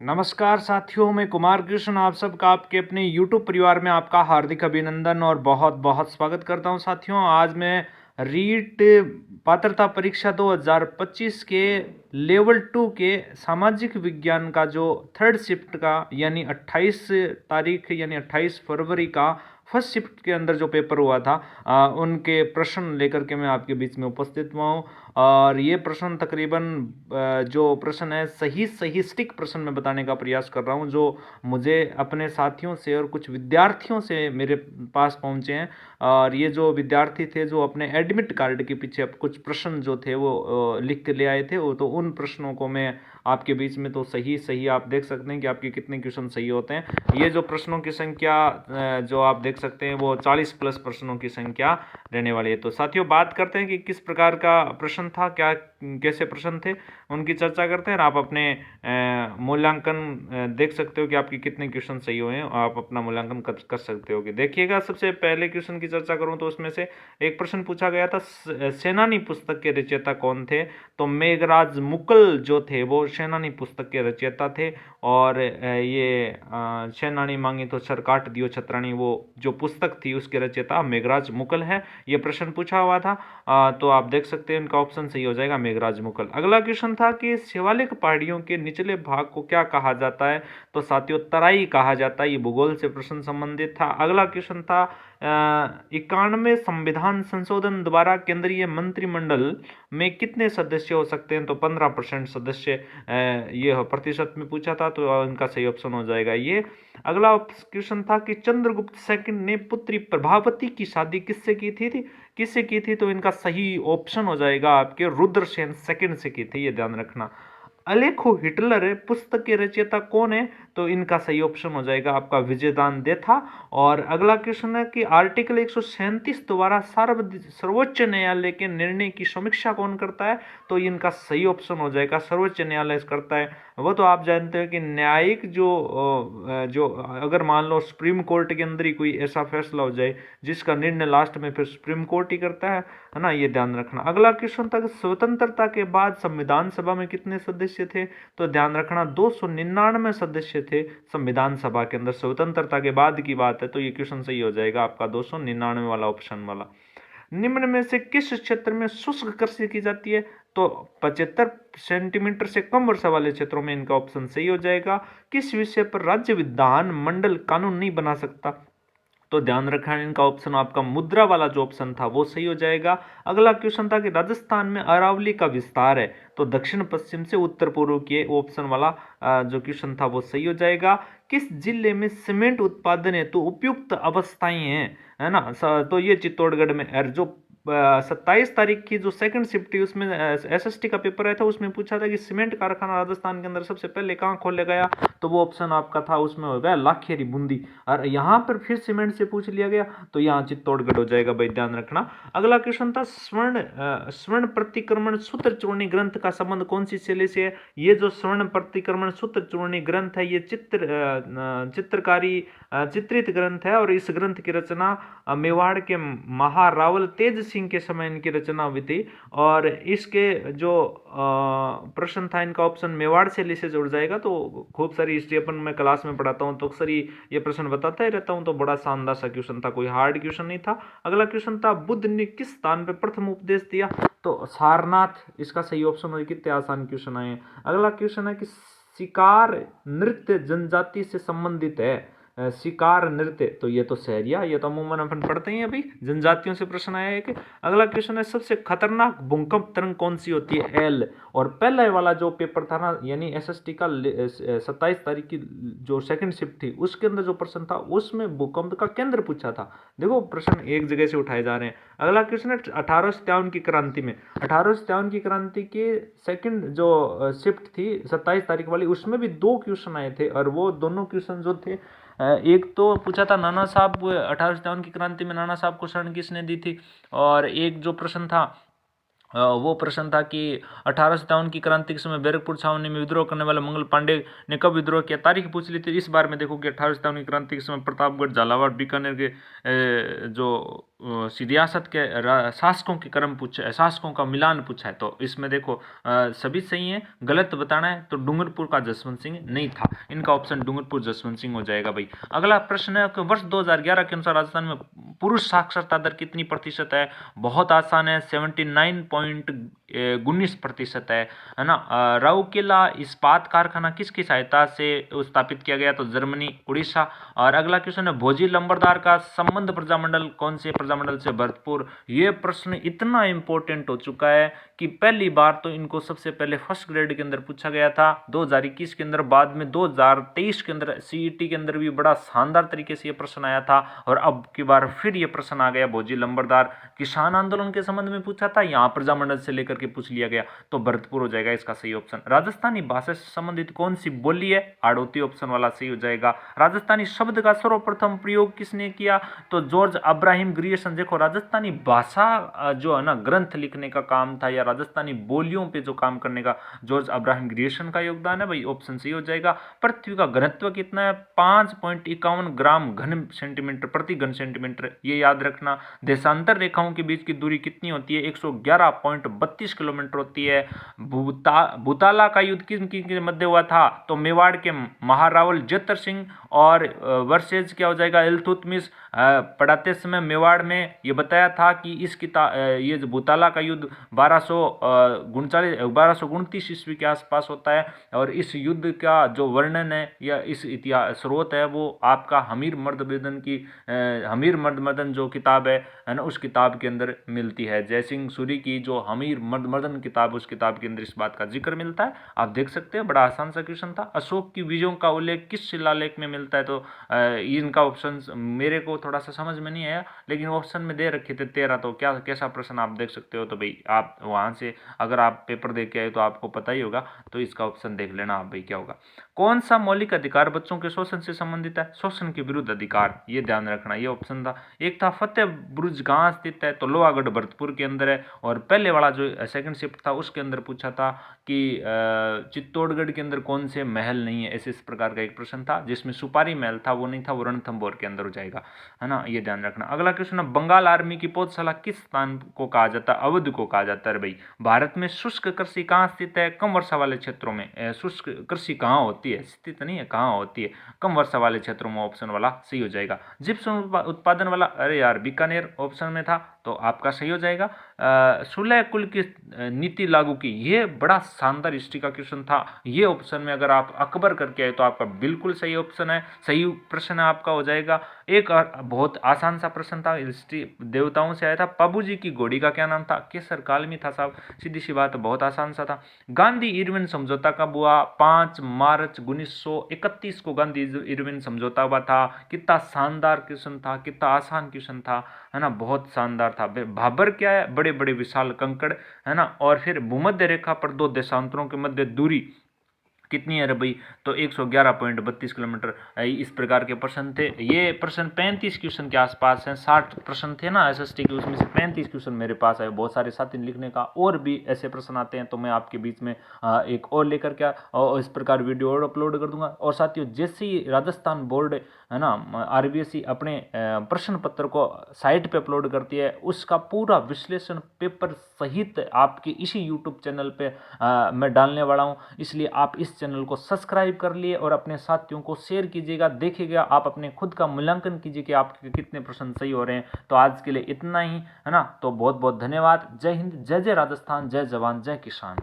नमस्कार साथियों, मैं कुमार कृष्ण आप सबका आपके अपने YouTube परिवार में आपका हार्दिक अभिनंदन और बहुत बहुत स्वागत करता हूं। साथियों, आज मैं रीट पात्रता परीक्षा 2025 के लेवल 2 के सामाजिक विज्ञान का जो थर्ड शिफ्ट का यानी 28 तारीख यानी 28 फरवरी का फर्स्ट शिफ्ट के अंदर जो पेपर हुआ था उनके प्रश्न लेकर के मैं आपके बीच में उपस्थित हुआ हूँ। और ये प्रश्न तकरीबन जो प्रश्न है सही सही स्टिक प्रश्न में बताने का प्रयास कर रहा हूँ, जो मुझे अपने साथियों से और कुछ विद्यार्थियों से मेरे पास पहुँचे हैं। और ये जो विद्यार्थी थे जो अपने एडमिट कार्ड के पीछे अब कुछ प्रश्न जो थे वो लिख के ले आए थे, वो तो उन प्रश्नों को मैं आपके बीच में तो सही सही आप देख सकते हैं कि आपके कितने क्वेश्चन सही होते हैं। ये जो प्रश्नों की संख्या जो आप देख सकते हैं वो 40 प्लस प्रश्नों की संख्या रहने वाली है। तो साथियों, बात करते हैं कि किस प्रकार का प्रश्न था, क्या कैसे प्रश्न थे, उनकी चर्चा करते हैं। और आप अपने मूल्यांकन देख सकते हो कि आपके कितने क्वेश्चन सही हुए हैं, आप अपना मूल्यांकन कर सकते हो। कि देखिएगा, सबसे पहले क्वेश्चन की चर्चा करूं तो उसमें से एक प्रश्न पूछा गया था, सेनानी पुस्तक के रचयिता कौन थे? तो मेघराज मुकुल जो थे वो सेनानी पुस्तक के रचयिता थे। और ये सेनानी मांगी तो सर काट दियो छतरानी, वो जो पुस्तक थी उसके रचयिता मेघराज मुकुल है। ये प्रश्न पूछा हुआ था। तो आप देख सकते हैं इनका ऑप्शन सही हो जाएगा मेघराज मुकुल। अगला क्वेश्चन था कि शिवालिक पहाड़ियों के निचले भाग को क्या कहा जाता है? तो साथियों, तराई कहा जाता है। ये भूगोल से प्रश्न संबंधित था। अगला क्वेश्चन था 91 संविधान संशोधन द्वारा केंद्रीय मंत्रिमंडल में कितने सदस्य हो सकते हैं? तो 15% सदस्य ये प्रतिशत में पूछा था, तो इनका सही ऑप्शन हो जाएगा ये। अगला क्वेश्चन था कि चंद्रगुप्त सेकंड ने पुत्री प्रभावती की शादी किससे की थी? तो इनका सही ऑप्शन हो जाएगा आपके रुद्रसेन सेकंड से की थी, ये ध्यान रखना। अलेखो हिटलर पुस्तक के रचयिता कौन है? तो इनका सही ऑप्शन हो जाएगा आपका विजयदान देथा। और अगला क्वेश्चन है कि आर्टिकल 137 द्वारा सर्वोच्च न्यायालय के निर्णय की समीक्षा कौन करता है? तो इनका सही ऑप्शन हो जाएगा सर्वोच्च न्यायालय करता है। वो तो आप जानते हो कि न्यायिक जो अगर मान लो सुप्रीम कोर्ट के अंदर ही कोई ऐसा फैसला हो जाए जिसका निर्णय लास्ट में फिर सुप्रीम कोर्ट ही करता है ना, ये ध्यान रखना। अगला क्वेश्चन था कि स्वतंत्रता के बाद संविधान सभा में कितने सदस्य थे? तो ध्यान रखना 299 सदस्य थे संविधान सभा के अंदर। स्वतंत्रता के बाद की बात है, तो ये क्वेश्चन सही हो जाएगा आपका 299 वाला ऑप्शन वाला। निम्न में से किस क्षेत्र में शुष्क कृषि की जाती है? तो 75 सेंटीमीटर से कम वर्षा वाले क्षेत्रों में इनका ऑप्शन सही हो जाएगा। किस विषय पर राज्य विधान मंडल कानून नहीं बना सकता? तो ध्यान रखना इनका ऑप्शन आपका मुद्रा वाला जो ऑप्शन था वो सही हो जाएगा। अगला क्वेश्चन था कि राजस्थान में अरावली का विस्तार है, तो दक्षिण पश्चिम से उत्तर पूर्व के ऑप्शन वाला जो क्वेश्चन था वो सही हो जाएगा। किस जिले में सीमेंट उत्पादन हेतु उपयुक्त अवस्थाएं हैं, है ना? तो ये चित्तौड़गढ़ में है। जो 27 तारीख की जो सेकंड शिफ्ट थी उसमें एसएसटी का पेपर आया था, उसमें पूछा था कि सीमेंट कारखाना राजस्थान के अंदर सबसे पहले कहाँ खोले गया? तो वो ऑप्शन आपका था उसमें हो गया लाखेरी बूंदी। और यहाँ पर फिर सीमेंट से पूछ लिया गया तो यहाँ चित्तौड़गढ़ हो जाएगा भाई, ध्यान रखना। अगला क्वेश्चन था स्वर्ण प्रतिक्रमण सूत्र चूर्णी ग्रंथ का संबंध कौन सी शैली से है? ये जो स्वर्ण प्रतिक्रमण सूत्र चूर्णी ग्रंथ है ये चित्रकारी चित्रित ग्रंथ है। और इस ग्रंथ की रचना मेवाड़ के महारावल तेज सिंह के समय इनकी रचना हुई थी। और इसके जो प्रश्न था इनका ऑप्शन मेवाड़ शैली से जुड़ जाएगा। तो खूब सारी हिस्ट्री अपन मैं क्लास में पढ़ाता हूँ तो अक्सर ये प्रश्न बताता ही रहता हूँ, तो बड़ा शानदार सा क्वेश्चन था, कोई हार्ड क्वेश्चन नहीं था। अगला क्वेश्चन था बुद्ध ने किस स्थान पर प्रथम उपदेश दिया? तो सारनाथ इसका सही ऑप्शन हो। कितने आसान क्वेश्चन आए। अगला क्वेश्चन है कि शिकार नृत्य जनजाति से संबंधित है। शिकार नृत्य, तो ये तो सहरिया, ये तो अमूमन अपन पढ़ते ही अभी, जनजातियों से प्रश्न आया है कि। अगला क्वेश्चन है सबसे खतरनाक भूकंप तरंग कौन सी होती है? एल। और पहले वाला जो पेपर था ना यानी एसएसटी का 27 तारीख की जो सेकंड शिफ्ट थी उसके अंदर जो प्रश्न था उसमें भूकंप का केंद्र पूछा था। देखो प्रश्न एक जगह से उठाए जा रहे हैं। अगला क्वेश्चन है 1857 की क्रांति में, 1857 की क्रांति के सेकंड जो शिफ्ट थी 27 तारीख वाली, उसमें भी 2 क्वेश्चन आए थे। और वो दोनों क्वेश्चन जो थे एक तो पूछा था नाना साहब 1857 की क्रांति में नाना साहब को शरण किसने दी थी। और एक जो प्रश्न था वो प्रश्न था कि 1857 की क्रांति के समय बैरकपुर छावनी में विद्रोह करने वाले मंगल पांडे ने कब विद्रोह किया, तारीख पूछ ली थी। इस बार में देखो कि 1857 की क्रांति के समय प्रतापगढ़, झालावाड़, बीकानेर के जो रियासत के शासकों के क्रम पूछा, शासकों का मिलान पूछा है। तो इसमें देखो सभी सही है, गलत बताना है तो डूंगरपुर का जसवंत सिंह नहीं था। इनका ऑप्शन डूंगरपुर जसवंत सिंह हो जाएगा भाई। अगला प्रश्न है कि वर्ष 2011 के अनुसार राजस्थान में पुरुष साक्षरता दर कितनी प्रतिशत है। बहुत आसान है, 79.19% है ना। राउरकेला इस्पात कारखाना किसकी सहायता से स्थापित किया गया, तो जर्मनी, उड़ीसा। और अगला क्वेश्चन है भोजी लंबरदार का संबंध प्रजामंडल कौन से प्रजामंडल से, भरतपुर। ये प्रश्न इतना इंपॉर्टेंट हो चुका है कि पहली बार तो इनको सबसे पहले फर्स्ट ग्रेड के अंदर पूछा गया था 2021 के अंदर, बाद में 2023 के अंदर सीईटी के अंदर भी बड़ा शानदार तरीके से ये प्रश्न आया था, और अब की बार फिर ये प्रश्न आ गया। भोजी लंबरदार किसान आंदोलन के संबंध में पूछा था, यहाँ प्रजामंडल से लेकर के पूछ लिया गया, तो भरतपुर हो जाएगा इसका सही ऑप्शन। राजस्थानी भाषा से संबंधित कौन सी बोली है, आड़ोती ऑप्शन वाला सही हो जाएगा। राजस्थानी शब्द का सर्वप्रथम प्रयोग किसने किया, तो जॉर्ज अब्राहम ग्रियर्सन। देखो राजस्थानी भाषा जो है ना, ग्रंथ लिखने का काम था या राजस्थानी बोलियों पे जो काम करने का जॉर्ज अब्राहम ग्रियर्सन का योगदान है भाई, ऑप्शन सही हो जाएगा। पृथ्वी का घनत्व कितना है, 5.51 ग्राम घन सेंटीमीटर प्रति घन सेंटीमीटर, ये याद रखना। देशांतर रेखाओं के बीच की दूरी कितनी होती है, 111.32 किलोमीटर होती है। भूताला का युद्ध किन किन के मध्य हुआ था, तो मेवाड़ के महारावल जेतर सिंह और वर्सेज क्या हो जाएगा, इल्तुतमिश। पढ़ाते समय मेवाड़ में ये बताया था कि इस ये जो भूताला का युद्ध 1229 ईस्वी के आसपास होता है, और इस युद्ध का जो वर्णन है या इस इतिहास स्रोत है वो आपका हमीर मर्द मदन जो किताब है ना, उस किताब के अंदर मिलती है। जयसिंह सूरी की जो हमीर मर्द मदन किताब, उस किताब के अंदर इस बात का जिक्र मिलता है। आप देख सकते हैं, बड़ा आसान सा क्वेश्चन था। अशोक की विजयों का उल्लेख किस शिलालेख में मिलता है, तो इनका ऑप्शन मेरे को थोड़ा सा समझ में नहीं आया, लेकिन ऑप्शन में दे रखे थे 13, तो क्या कैसा प्रश्न आप देख सकते हो। तो भाई आप वहां से अगर आप पेपर दे के आए तो आपको पता ही होगा, तो इसका ऑप्शन देख लेना आप भाई क्या होगा। कौन सा मौलिक अधिकार बच्चों के शोषण से संबंधित है, शोषण के विरुद्ध अधिकार, ये ध्यान रखना, ये ऑप्शन था। एक था फतेह बुर्ज कहाँ स्थित है, तो लोहागढ़ भरतपुर के अंदर है। और पहले वाला जो सेकंड शिफ्ट था उसके अंदर पूछा था कि चित्तौड़गढ़ के अंदर कौन से महल नहीं है, ऐसे इस प्रकार का एक प्रश्न था। जिसमें सुपारी महल था वो नहीं था, वो रणथंभौर के अंदर हो जाएगा, है ना, ये ध्यान रखना। अगला क्वेश्चन है बंगाल आर्मी की पौधशाला किस स्थान को कहा जाता है, अवध को कहा जाता है भाई। भारत में शुष्क कृषि कहाँ स्थित है, कम वर्षा वाले क्षेत्रों में। शुष्क कृषि कहाँ होती है, स्थित नहीं है, कहाँ होती है, कम वर्षा वाले क्षेत्रों में, ऑप्शन वाला सही हो जाएगा। जिप्सम उत्पादन वाला, अरे यार बीकानेर ऑप्शन में था, तो आपका सही हो जाएगा। सुलह कुल की नीति लागू की, ये बड़ा शानदार हिस्ट्री का क्वेश्चन था। ये ऑप्शन में अगर आप अकबर करके आए तो आपका बिल्कुल सही ऑप्शन है, सही प्रश्न आपका हो जाएगा। एक बहुत आसान सा प्रश्न था, हिस्ट्री देवताओं से आया था। पाबू जी की घोड़ी का क्या नाम था, केसर काल में था साहब, सीधी सी बात, बहुत आसान सा था। गांधी इरविन समझौता कब हुआ, 5 मार्च 1931 को गांधी इरविन समझौता हुआ था। कितना शानदार क्वेश्चन था, कितना आसान क्वेश्चन था, है ना, बहुत शानदार था। भाबर क्या है, बड़े बड़े विशाल कंकड़, है ना। और फिर भूमध्य रेखा पर दो देशांतरों के मध्य दूरी कितनी है रे भाई, तो 111.32 किलोमीटर। इस प्रकार के प्रश्न थे। ये प्रश्न 35 क्वेश्चन के आसपास हैं, 60 प्रश्न थे ना एसएसटी के, उसमें से 35 क्वेश्चन मेरे पास आए। बहुत सारे साथी लिखने का और भी ऐसे प्रश्न आते हैं, तो मैं आपके बीच में एक और लेकर के और इस प्रकार वीडियो और अपलोड कर दूंगा। और साथियों, जैसे ही राजस्थान बोर्ड है ना, आरबीएसई अपने प्रश्न पत्र को साइट पे अपलोड करती है, उसका पूरा विश्लेषण पेपर सहित आपके इसी यूट्यूब चैनल पे मैं डालने वाला हूँ। इसलिए आप इस चैनल को सब्सक्राइब कर लिए और अपने साथियों को शेयर कीजिएगा, देखिएगा, आप अपने खुद का मूल्यांकन कीजिए कि आपके कितने प्रश्न सही हो रहे हैं। तो आज के लिए इतना ही, है ना। तो बहुत बहुत धन्यवाद। जय हिंद, जय जय राजस्थान, जय जवान, जय किसान।